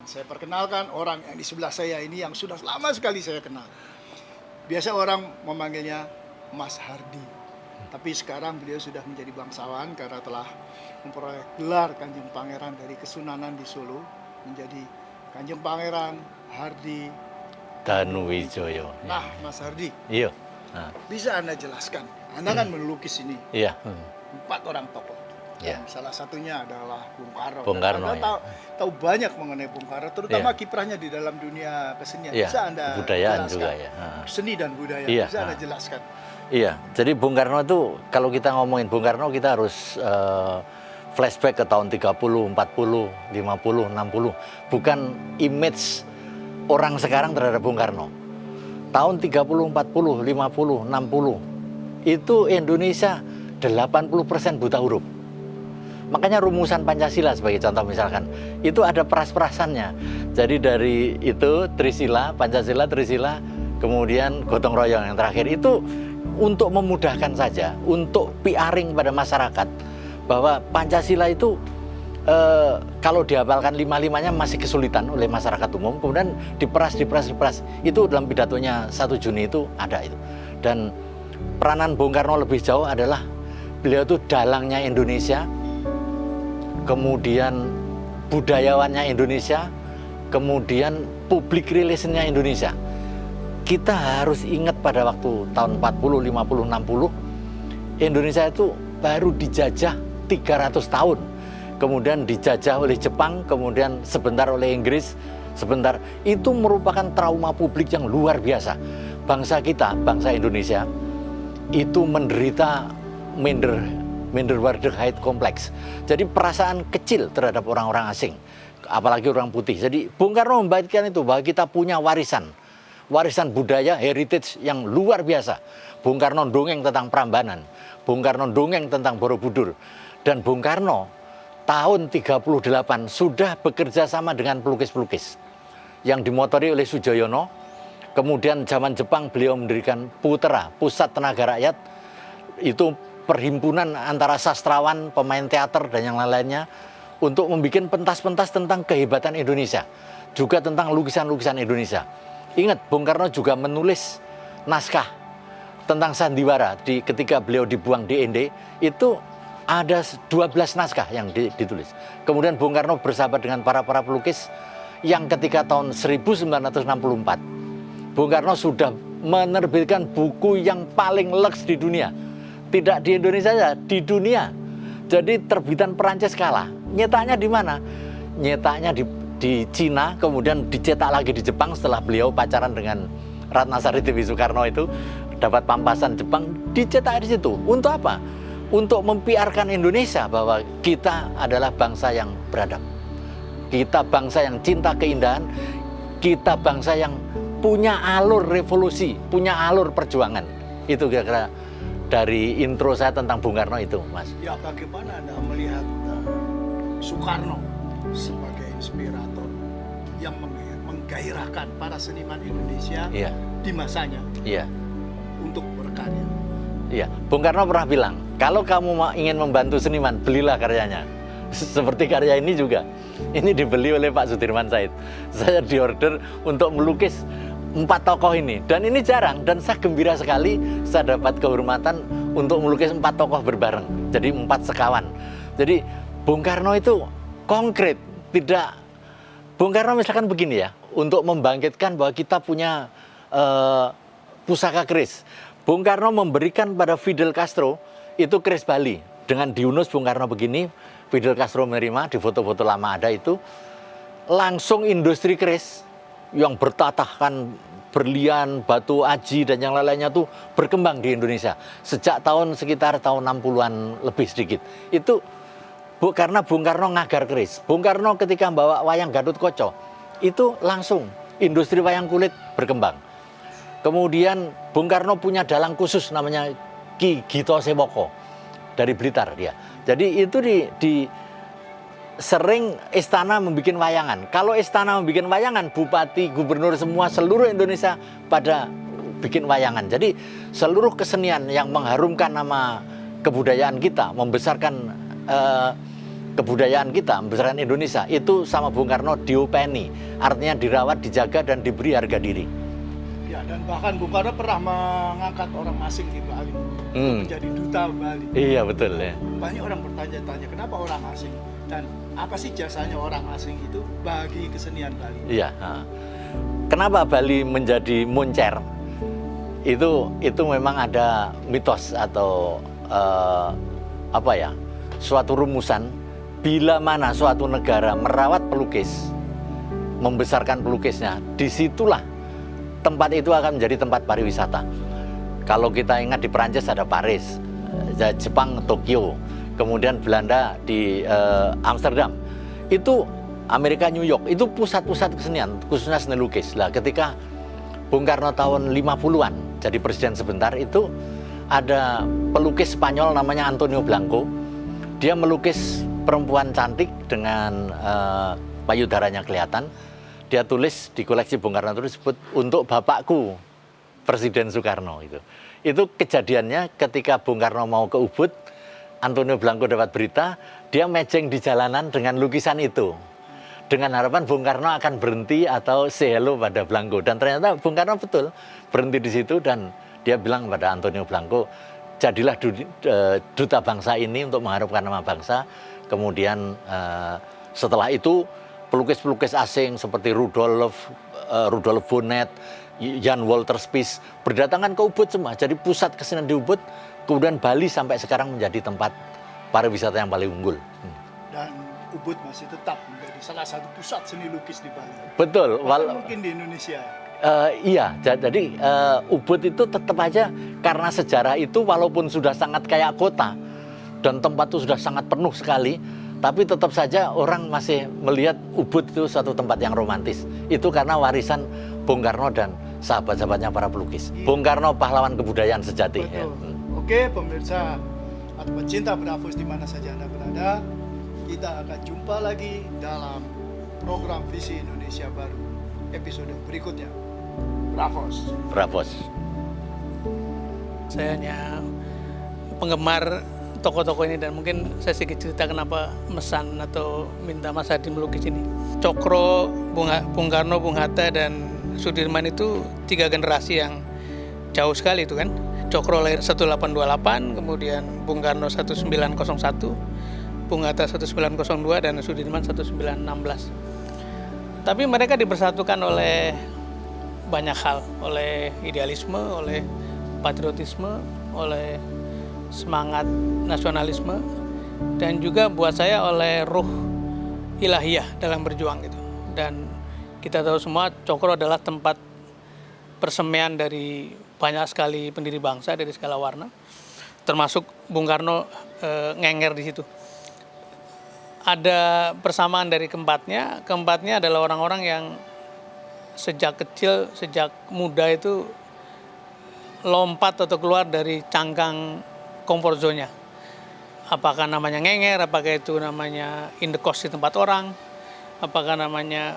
Saya perkenalkan orang yang di sebelah saya ini yang sudah lama sekali saya kenal. Biasa orang memanggilnya Mas Hardi. Tapi sekarang beliau sudah menjadi bangsawan karena telah memperoleh gelar Kanjeng Pangeran dari Kesunanan di Solo menjadi Kanjeng Pangeran Hardi Danuwijoyo. Nah, Mas Hardi, Iya. Nah, bisa Anda jelaskan? Anda kan melukis ini iya. 4 orang tokoh. Iya. Salah satunya adalah Bung Karno. Bung Dan Karno, Anda ya. tahu banyak mengenai Bung Karno, terutama Iya. kiprahnya di dalam dunia kesenian. Iya, Bisa Anda budayaan jelaskan? juga ya. Seni dan budaya, Iya, bisa Anda jelaskan? Iya, jadi Bung Karno itu kalau kita ngomongin Bung Karno kita harus flashback ke tahun 30, 40, 50, 60. Bukan image orang sekarang terhadap Bung Karno. Tahun 30, 40, 50, 60 itu Indonesia 80% buta huruf. Makanya rumusan Pancasila sebagai contoh misalkan, itu ada peras-perasannya. Jadi dari itu Trisila, Pancasila, Trisila, kemudian gotong royong yang terakhir itu untuk memudahkan saja, untuk PR-ing pada masyarakat bahwa Pancasila itu kalau dihafalkan 5-5-nya masih kesulitan oleh masyarakat umum, kemudian diperas. Itu dalam pidatonya 1 Juni itu ada itu. Dan peranan Bung Karno lebih jauh adalah beliau itu dalangnya Indonesia, kemudian budayawannya Indonesia, kemudian public relationnya Indonesia. Kita harus ingat pada waktu tahun 40, 50, 60, Indonesia itu baru dijajah 300 tahun. Kemudian dijajah oleh Jepang, kemudian sebentar oleh Inggris, sebentar. Itu merupakan trauma publik yang luar biasa. Bangsa kita, bangsa Indonesia, itu menderita Minderwaardigheid kompleks. Jadi perasaan kecil terhadap orang-orang asing, apalagi orang putih. Jadi Bung Karno membagikan itu bahwa kita punya warisan budaya, heritage yang luar biasa. Bung Karno dongeng tentang Prambanan, Bung Karno dongeng tentang Borobudur, dan Bung Karno tahun 38 sudah bekerja sama dengan pelukis-pelukis yang dimotori oleh Sujoyono. Kemudian zaman Jepang beliau mendirikan Putera, Pusat Tenaga Rakyat. Itu perhimpunan antara sastrawan, pemain teater, dan yang lain-lainnya untuk membuat pentas-pentas tentang kehebatan Indonesia, juga tentang lukisan-lukisan Indonesia. Ingat, Bung Karno juga menulis naskah tentang sandiwara ketika beliau dibuang di Ende. Itu ada 12 naskah yang ditulis. Kemudian Bung Karno bersahabat dengan para pelukis yang ketika tahun 1964 Bung Karno sudah menerbitkan buku yang paling leks di dunia. Tidak di Indonesia saja, di dunia. Jadi terbitan Perancis kalah. Nyetaknya di mana? Nyetaknya di Cina, kemudian dicetak lagi di Jepang setelah beliau pacaran dengan Ratnasari Dewi Soekarno itu, dapat pampasan Jepang, dicetak di situ. Untuk apa? Untuk mempiarkan Indonesia bahwa kita adalah bangsa yang beradab. Kita bangsa yang cinta keindahan, kita bangsa yang punya alur revolusi, punya alur perjuangan. Itu kira-kira dari intro saya tentang Bung Karno itu, Mas. Ya, bagaimana Anda melihat Soekarno sebagai inspirator yang menggairahkan para seniman Indonesia Iya. di masanya Iya. untuk berkarya? Iya, Bung Karno pernah bilang, kalau kamu ingin membantu seniman, belilah karyanya. Seperti karya ini juga. Ini dibeli oleh Pak Sudirman Said. Saya diorder untuk melukis 4 tokoh ini. Dan ini jarang, dan saya gembira sekali saya dapat kehormatan untuk melukis 4 tokoh berbareng. Jadi 4 sekawan. Jadi Bung Karno itu konkret. Tidak, Bung Karno misalkan begini ya, untuk membangkitkan bahwa kita punya pusaka keris. Bung Karno memberikan pada Fidel Castro itu keris Bali. Dengan diunus Bung Karno begini, Fidel Castro menerima, di foto-foto lama ada itu. Langsung industri keris yang bertatahkan berlian, batu aji, dan yang lainnya tuh berkembang di Indonesia. Sejak sekitar tahun 60-an lebih sedikit. Itu karena Bung Karno ngagar keris. Bung Karno ketika membawa wayang Gatotkaca, itu langsung industri wayang kulit berkembang. Kemudian Bung Karno punya dalang khusus namanya Ki Gito Sewoko dari Blitar dia. Jadi itu sering istana membuat wayangan. Kalau istana membuat wayangan, bupati, gubernur semua seluruh Indonesia pada bikin wayangan. Jadi seluruh kesenian yang mengharumkan nama kebudayaan kita, membesarkan kebudayaan kita, membesarkan Indonesia, itu sama Bung Karno diopeni, artinya dirawat, dijaga, dan diberi harga diri. Ya, dan bahkan Bung Karno pernah mengangkat orang asing di Bali untuk menjadi duta Bali. Iya, betul ya. Banyak orang bertanya-tanya kenapa orang asing dan apa sih jasanya orang asing itu bagi kesenian Bali. Iya. Kenapa Bali menjadi moncer? Itu memang ada mitos atau suatu rumusan. Bila mana suatu negara merawat pelukis, membesarkan pelukisnya, disitulah tempat itu akan menjadi tempat pariwisata. Kalau kita ingat di Perancis ada Paris, Jepang Tokyo, kemudian Belanda di Amsterdam, itu Amerika New York, itu pusat-pusat kesenian, khususnya seni lukis. Lah ketika Bung Karno tahun 50-an jadi presiden sebentar, itu ada pelukis Spanyol namanya Antonio Blanco. Dia melukis perempuan cantik dengan payudaranya kelihatan. Dia tulis di koleksi Bung Karno itu disebut untuk bapakku Presiden Soekarno. Itu kejadiannya ketika Bung Karno mau ke Ubud, Antonio Blanco dapat berita, dia mejeng di jalanan dengan lukisan itu, dengan harapan Bung Karno akan berhenti atau say hello pada Blanco. Dan ternyata Bung Karno betul berhenti di situ, dan dia bilang kepada Antonio Blanco, jadilah duta bangsa ini untuk mengharumkan nama bangsa. Kemudian setelah itu pelukis-pelukis asing seperti Rudolf Bonnet, Jan Walter Spies berdatangan ke Ubud semua. Jadi pusat kesenian di Ubud, kemudian Bali sampai sekarang menjadi tempat pariwisata yang paling unggul. Dan Ubud masih tetap menjadi salah satu pusat seni lukis di Bali. Betul. Mungkin di Indonesia. Iya, jadi Ubud itu tetap aja karena sejarah itu walaupun sudah sangat kayak kota dan tempat itu sudah sangat penuh sekali, tapi tetap saja orang masih melihat Ubud itu suatu tempat yang romantis. Itu karena warisan Bung Karno dan sahabat-sahabatnya para pelukis. Bung Karno pahlawan kebudayaan sejati. Betul. Ya. Oke, pemirsa atau pecinta Bravos di mana saja Anda berada, kita akan jumpa lagi dalam program Visi Indonesia Baru episode berikutnya. Bravos. Bravos. Saya hanya penggemar tokoh-tokoh ini, dan mungkin saya sedikit cerita kenapa mesan atau minta Mas Hadi melukis ini. Cokro, Bung Karno, Bung Hatta, dan Sudirman itu 3 generasi yang jauh sekali itu kan. Cokro lahir 1828, kemudian Bung Karno 1901, Bung Hatta 1902, dan Sudirman 1916. Tapi mereka dipersatukan oleh banyak hal, oleh idealisme, oleh patriotisme, oleh semangat nasionalisme, dan juga buat saya oleh ruh ilahiyah dalam berjuang gitu. Dan kita tahu semua Cokro adalah tempat persemaian dari banyak sekali pendiri bangsa dari segala warna, termasuk Bung Karno ngenger di situ. Ada persamaan dari keempatnya adalah orang-orang yang sejak kecil, sejak muda itu lompat atau keluar dari cangkang comfort zone-nya. Apakah namanya ngenger, apakah itu namanya in the cost di tempat orang, apakah namanya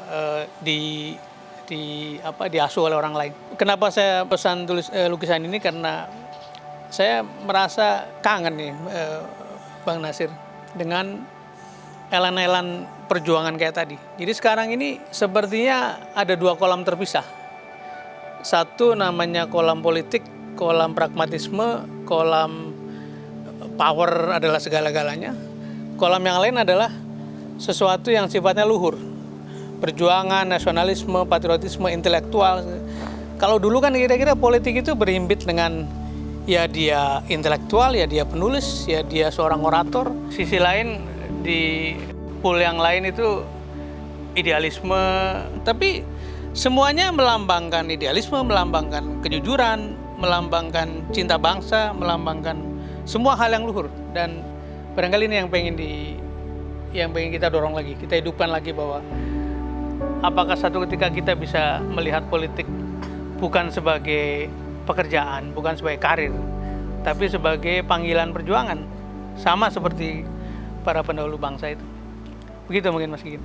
diasuh oleh orang lain. Kenapa saya pesan tulis lukisan ini? Karena saya merasa kangen nih, Bang Nasir, dengan elan-elan perjuangan kayak tadi. Jadi sekarang ini sepertinya ada 2 kolam terpisah. Satu namanya kolam politik, kolam pragmatisme, kolam power adalah segala-galanya. Kolam yang lain adalah sesuatu yang sifatnya luhur. Perjuangan, nasionalisme, patriotisme, intelektual. Kalau dulu kan kira-kira politik itu berhimpit dengan ya dia intelektual, ya dia penulis, ya dia seorang orator. Sisi lain di pool yang lain itu idealisme, tapi semuanya melambangkan idealisme, melambangkan kejujuran, melambangkan cinta bangsa, melambangkan semua hal yang luhur. Dan barangkali ini yang pengen kita dorong lagi, kita hidupkan lagi, bahwa apakah satu ketika kita bisa melihat politik bukan sebagai pekerjaan, bukan sebagai karir, tapi sebagai panggilan perjuangan, sama seperti para pendahulu bangsa itu. Begitu mungkin Mas Gigi.